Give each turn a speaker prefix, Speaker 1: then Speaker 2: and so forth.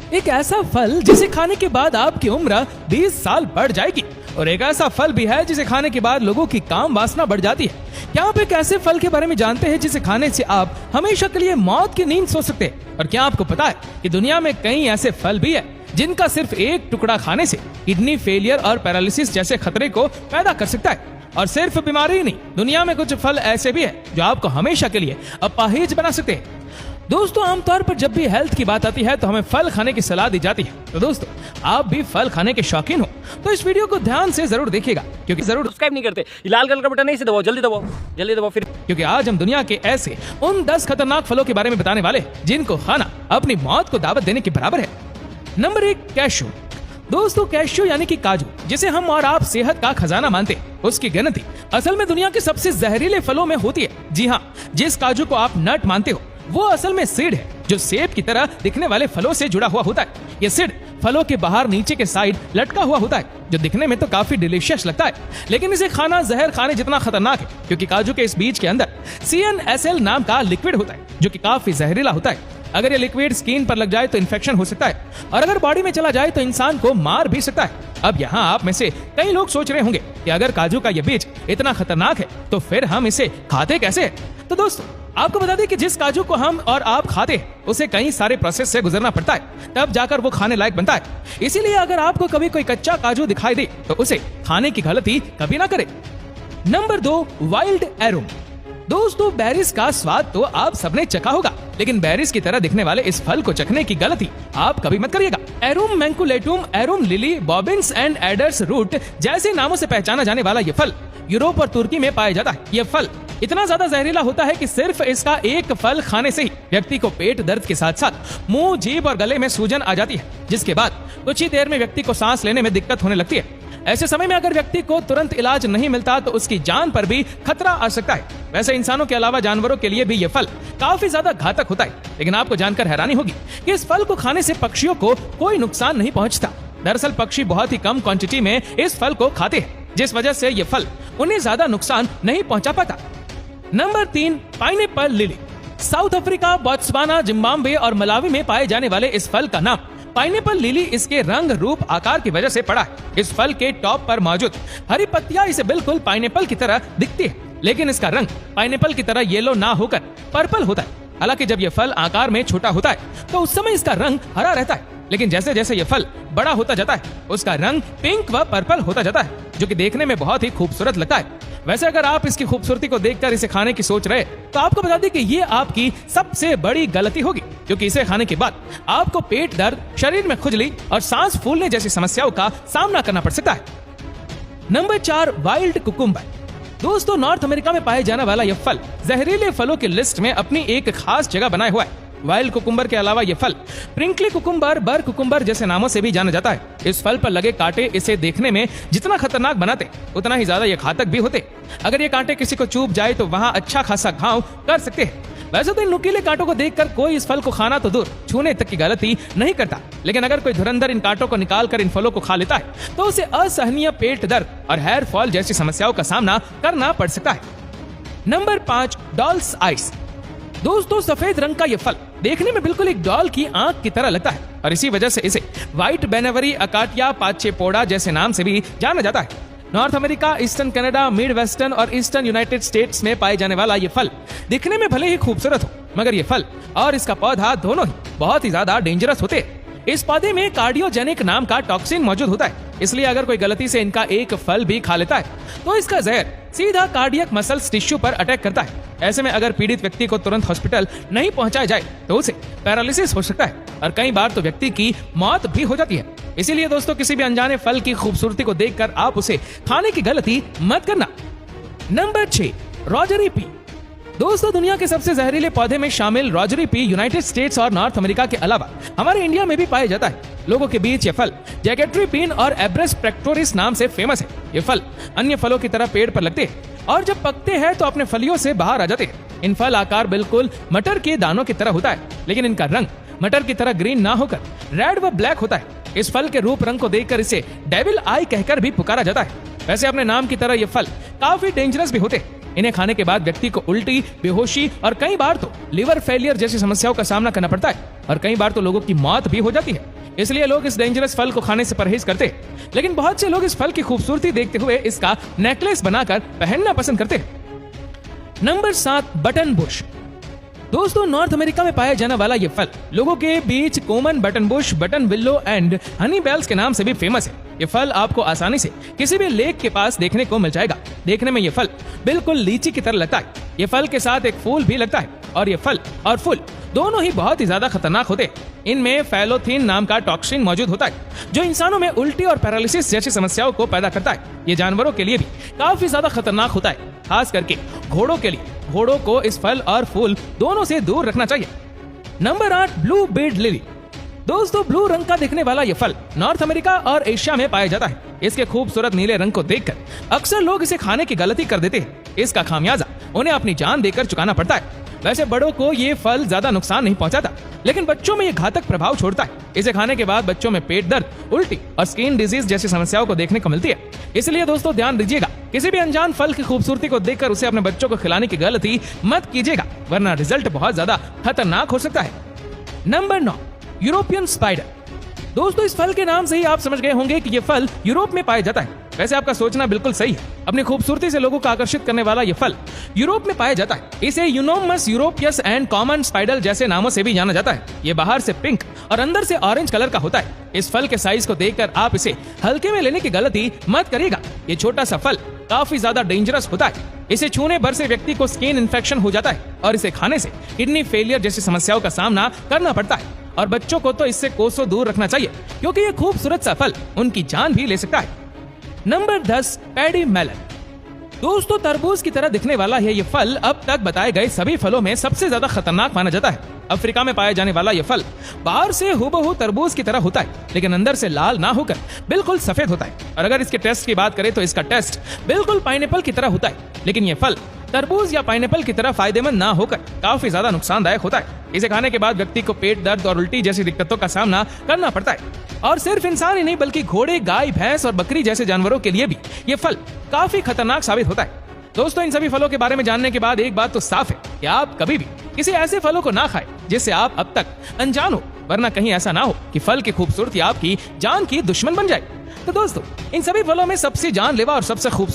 Speaker 1: एक ऐसा फल जिसे खाने के बाद आपकी उम्र 20 साल बढ़ जाएगी, और एक ऐसा फल भी है जिसे खाने के बाद लोगों की काम वासना बढ़ जाती है। क्या आप एक ऐसे फल के बारे में जानते हैं जिसे खाने से आप हमेशा के लिए मौत की नींद सो सकते हैं? और क्या आपको पता है कि दुनिया में कई ऐसे फल भी है जिनका सिर्फ एक टुकड़ा खाने से किडनी फेलियर और पैरालिसिस जैसे खतरे को पैदा कर सकता है? और सिर्फ बीमारी ही नहीं, दुनिया में कुछ फल ऐसे भी है जो आपको हमेशा के लिए अपाहिज बना सकते हैं। दोस्तों, आमतौर पर जब भी हेल्थ की बात आती है तो हमें फल खाने की सलाह दी जाती है। तो दोस्तों, आप भी फल खाने के शौकीन हो तो इस वीडियो को ध्यान से जरूर देखिएगा, क्योंकि जरूर
Speaker 2: सब्सक्राइब नहीं करते, लाल कलर का बटन नहीं से दबाओ, जल्दी दबाओ फिर,
Speaker 1: क्योंकि आज हम दुनिया के ऐसे उन 10 खतरनाक फलों के बारे में बताने वाले जिनको खाना अपनी मौत को दावत देने के बराबर है। Number 1, cashew. दोस्तों, कैशू यानी कि काजू, जिसे हम और आप सेहत का खजाना मानते हैं, उसकी गिनती असल में दुनिया के सबसे जहरीले फलों में होती है। जी हाँ, जिस काजू को आप नट मानते हो वो असल में सीड है, जो सेब की तरह दिखने वाले फलों से जुड़ा हुआ होता है। ये सीड फलों के बाहर नीचे के साइड लटका हुआ होता है, जो दिखने में तो काफी डिलीशियस लगता है, लेकिन इसे खाना जहर खाने जितना खतरनाक है, क्योंकि काजू के इस बीज के अंदर CNSL नाम का लिक्विड होता है, जो कि काफी जहरीला होता है। अगर ये लिक्विड स्किन पर लग जाए तो इन्फेक्शन हो सकता है, और अगर बॉडी में चला जाए तो इंसान को मार भी सकता है। अब यहाँ आप में से कई लोग सोच रहे होंगे कि अगर काजू का ये बीज इतना खतरनाक है तो फिर हम इसे खाते कैसे हैं? तो दोस्तों, आपको बता दें कि जिस काजू को हम और आप खाते हैं उसे कई सारे प्रोसेस से गुजरना पड़ता है, तब जाकर वो खाने लायक बनता है। इसीलिए अगर आपको कभी कोई कच्चा काजू दिखाई दे तो उसे खाने की गलती कभी ना करें। Number 2, wild arum. दोस्तों, बेरीज का स्वाद तो आप सबने चखा होगा, लेकिन बेरीज की तरह दिखने वाले इस फल को चखने की गलती आप कभी मत करिएगा। Arum maculatum, arum lily, bobbins and adder's root जैसे नामों से पहचाना जाने वाला ये फल यूरोप और तुर्की में पाया जाता है। ये फल इतना ज्यादा जहरीला होता है कि सिर्फ इसका एक फल खाने से ही व्यक्ति को पेट दर्द के साथ साथ मुंह, जीभ और गले में सूजन आ जाती है, जिसके बाद कुछ ही देर में व्यक्ति को सांस लेने में दिक्कत होने लगती है। ऐसे समय में अगर व्यक्ति को तुरंत इलाज नहीं मिलता तो उसकी जान पर भी खतरा आ सकता है। वैसे इंसानों के अलावा जानवरों के लिए भी ये फल काफी ज्यादा घातक होता है, लेकिन आपको जानकर हैरानी होगी कि इस फल को खाने से पक्षियों को कोई नुकसान नहीं पहुंचता। दरअसल पक्षी बहुत ही कम क्वांटिटी में इस फल को खाते हैं, जिस वजह से ये फल उन्हें ज्यादा नुकसान नहीं पहुंचा पाता। Number 3, pineapple lily. South Africa, Botswana, Zimbabwe और मलावी में पाए जाने वाले इस फल का नाम पाइनएप्पल लिली इसके रंग, रूप, आकार की वजह से पड़ा है। इस फल के टॉप पर मौजूद हरी पत्तियां इसे बिल्कुल पाइनएप्पल की तरह दिखती है, लेकिन इसका रंग पाइनएप्पल की तरह येलो ना होकर पर्पल होता है। हालांकि जब यह फल आकार में छोटा होता है तो उस समय इसका रंग हरा रहता है, लेकिन जैसे जैसे यह फल बड़ा होता जाता है उसका रंग पिंक व पर्पल होता जाता है, जो कि देखने में बहुत ही खूबसूरत लगता है। वैसे अगर आप इसकी खूबसूरती को देखकर इसे खाने की सोच रहे तो आपको बता दें कि ये आपकी सबसे बड़ी गलती होगी, क्योंकि इसे खाने के बाद आपको पेट दर्द, शरीर में खुजली और सांस फूलने जैसी समस्याओं का सामना करना पड़ सकता है। Number 4, wild cucumber. दोस्तों, नॉर्थ अमेरिका में पाए जाने वाला यह फल जहरीले फलों की लिस्ट में अपनी एक खास जगह बनाए हुआ है। वाइल्ड कुकुम्बर के अलावा यह फल प्रिंकली कुकुम्बर, बर कुकुम्बर जैसे नामों से भी जाना जाता है। इस फल पर लगे कांटे इसे देखने में जितना खतरनाक बनाते उतना ही ज्यादा ये घातक भी होते। अगर ये कांटे किसी को चुभ जाए तो वहाँ अच्छा खासा घाव कर सकते हैं। वैसे तो इन नुकीले कांटों को देखकर कोई इस फल को खाना तो दूर, छूने तक की गलती नहीं करता, लेकिन अगर कोई धुरंधर इन कांटों को निकालकर इन फलों को खा लेता है तो उसे असहनीय पेट दर्द और हेयर फॉल जैसी समस्याओं का सामना करना पड़ सकता है। Number 5, dolls ice. दोस्तों, सफेद रंग का यह फल देखने में बिल्कुल एक डॉल की आंख की तरह लगता है, और इसी वजह से इसे व्हाइट बेनेवरी, अकाटिया, पाचेपोडा जैसे नाम से भी जाना जाता है। North America, eastern Canada, mid western और ईस्टर्न यूनाइटेड स्टेट्स में पाए जाने वाला ये फल दिखने में भले ही खूबसूरत हो, मगर ये फल और इसका पौधा दोनों ही बहुत ही ज्यादा डेंजरस होते हैं। इस पौधे में कार्डियोजेनिक नाम का टॉक्सिन मौजूद होता है, इसलिए अगर कोई गलती से इनका एक फल भी खा लेता है तो इसका जहर सीधा कार्डियक मसल्स टिश्यू पर अटैक करता है। ऐसे में अगर पीड़ित व्यक्ति को तुरंत हॉस्पिटल नहीं पहुंचाया जाए तो उसे पैरालिसिस हो सकता है, और कई बार तो व्यक्ति की मौत भी हो जाती है। इसीलिए दोस्तों, किसी भी अनजाने फल की खूबसूरती को देखकर आप उसे खाने की गलती मत करना। Number 6, rosary P. दोस्तों, दुनिया के सबसे जहरीले पौधे में शामिल रोजरी पी यूनाइटेड स्टेट्स और नॉर्थ अमेरिका के अलावा हमारे इंडिया में भी पाया जाता है। लोगों के बीच ये फल जैकेट्रीपीन और एब्रेस प्रेक्टोरिस नाम से फेमस है। ये फल अन्य फलों की तरह पेड़ पर लगते हैं और जब पकते हैं तो अपने फलियों से बाहर आ जाते हैं। इन फल आकार बिल्कुल मटर के दानों की तरह होता है, लेकिन इनका रंग मटर की तरह ग्रीन ना होकर रेड व ब्लैक होता है। इस फल के रूप रंग को देखकर इसे डेविल आई कहकर भी पुकारा जाता है। वैसे अपने नाम की तरह ये फल काफी डेंजरस भी होते हैं। इन्हें खाने के बाद व्यक्ति को उल्टी, बेहोशी और कई बार तो लिवर फेलियर जैसी समस्याओं का सामना करना पड़ता है, और कई बार तो लोगों की मौत भी हो जाती है। इसलिए लोग इस डेंजरस फल को खाने से परहेज करते हैं। लेकिन बहुत से लोग इस फल की खूबसूरती देखते हुए इसका नेकलेस बनाकर पहनना पसंद करते हैं। Number 7, button bush. दोस्तों, नॉर्थ अमेरिका में पाया जाने वाला ये फल लोगों के बीच common button bush, button willow and honey bells के नाम से भी फेमस है। ये फल आपको आसानी से किसी भी लेक के पास देखने को मिल जाएगा। देखने में ये फल बिल्कुल लीची की तरह लगता है। ये फल के साथ एक फूल भी लगता है और ये फल और फूल दोनों ही बहुत ही ज्यादा खतरनाक होते हैं। इनमें फैलोथीन नाम का टॉक्सिन मौजूद होता है जो इंसानों में उल्टी और पैरालिसिस जैसी समस्याओं को पैदा करता है। ये जानवरों के लिए भी काफी ज्यादा खतरनाक होता है, खास करके घोड़ों के लिए। घोड़ों को इस फल और फूल दोनों से दूर रखना चाहिए। Number 8, blue Beed lily. दोस्तों, ब्लू रंग का दिखने वाला ये फल नॉर्थ अमेरिका और एशिया में पाया जाता है। इसके खूबसूरत नीले रंग को देखकर अक्सर लोग इसे खाने की गलती कर देते हैं। इसका खामियाजा उन्हें अपनी जान देकर चुकाना पड़ता है। वैसे बड़ों को ये फल ज्यादा नुकसान नहीं पहुंचाता, लेकिन बच्चों में ये घातक प्रभाव छोड़ता है। इसे खाने के बाद बच्चों में पेट दर्द, उल्टी और स्किन डिजीज जैसी समस्याओं को देखने को मिलती है। इसलिए दोस्तों, ध्यान दीजिएगा, किसी भी अनजान फल की खूबसूरती को देखकर उसे अपने बच्चों को खिलाने की गलती मत कीजिएगा, वरना रिजल्ट बहुत ज्यादा खतरनाक हो सकता है। Number 9, European spider. दोस्तों, इस फल के नाम से ही आप समझ गए होंगे कि ये फल यूरोप में पाया जाता है। वैसे आपका सोचना बिल्कुल सही है। अपनी खूबसूरती से लोगों को आकर्षित करने वाला ये फल यूरोप में पाया जाता है। इसे यूनोमस यूरोपियस एंड कॉमन स्पाइडर जैसे नामों से भी जाना जाता है। ये बाहर से पिंक और अंदर से ऑरेंज कलर का होता है। इस फल के साइज को देखकर आप इसे हल्के में लेने की गलती मत करिएगा। ये छोटा सा फल काफी ज्यादा डेंजरस होता है। इसे छूने भर से व्यक्ति को स्किन इन्फेक्शन हो जाता है और इसे खाने से किडनी फेलियर जैसी समस्याओं का सामना करना पड़ता है। और बच्चों को तो इससे कोसों दूर रखना चाहिए, क्योंकि ये खूबसूरत सा फल उनकी जान भी ले सकता है। Number 10, paddy melon. दोस्तों, तरबूज की तरह दिखने वाला है ये फल अब तक बताए गए सभी फलों में सबसे ज्यादा खतरनाक माना जाता है। अफ्रीका में पाया जाने वाला ये फल बाहर से हुबहू तरबूज की तरह होता है, लेकिन अंदर से लाल ना होकर बिल्कुल सफेद होता है। और अगर इसके टेस्ट की बात करें तो इसका टेस्ट बिल्कुल पाइनएप्पल की तरह होता है। लेकिन ये फल तरबूज या पाइनएप्पल की तरह फायदेमंद ना होकर काफी ज्यादा नुकसानदायक होता है। इसे खाने के बाद व्यक्ति को पेट दर्द और उल्टी जैसी दिक्कतों का सामना करना पड़ता है। और सिर्फ इंसान ही नहीं, बल्कि घोड़े, गाय, भैंस और बकरी जैसे जानवरों के लिए भी ये फल काफी खतरनाक साबित होता है। दोस्तों, इन सभी फलों के बारे में जानने के बाद एक बात तो साफ है कि आप कभी भी किसी ऐसे फलों को ना खाएं जिससे आप अब तक अनजान हो, वरना कहीं ऐसा ना हो कि फल की खूबसूरती आपकी जान की दुश्मन बन जाए। तो दोस्तों, इन सभी फलों में सबसे जानलेवा और सबसे खूबसूरत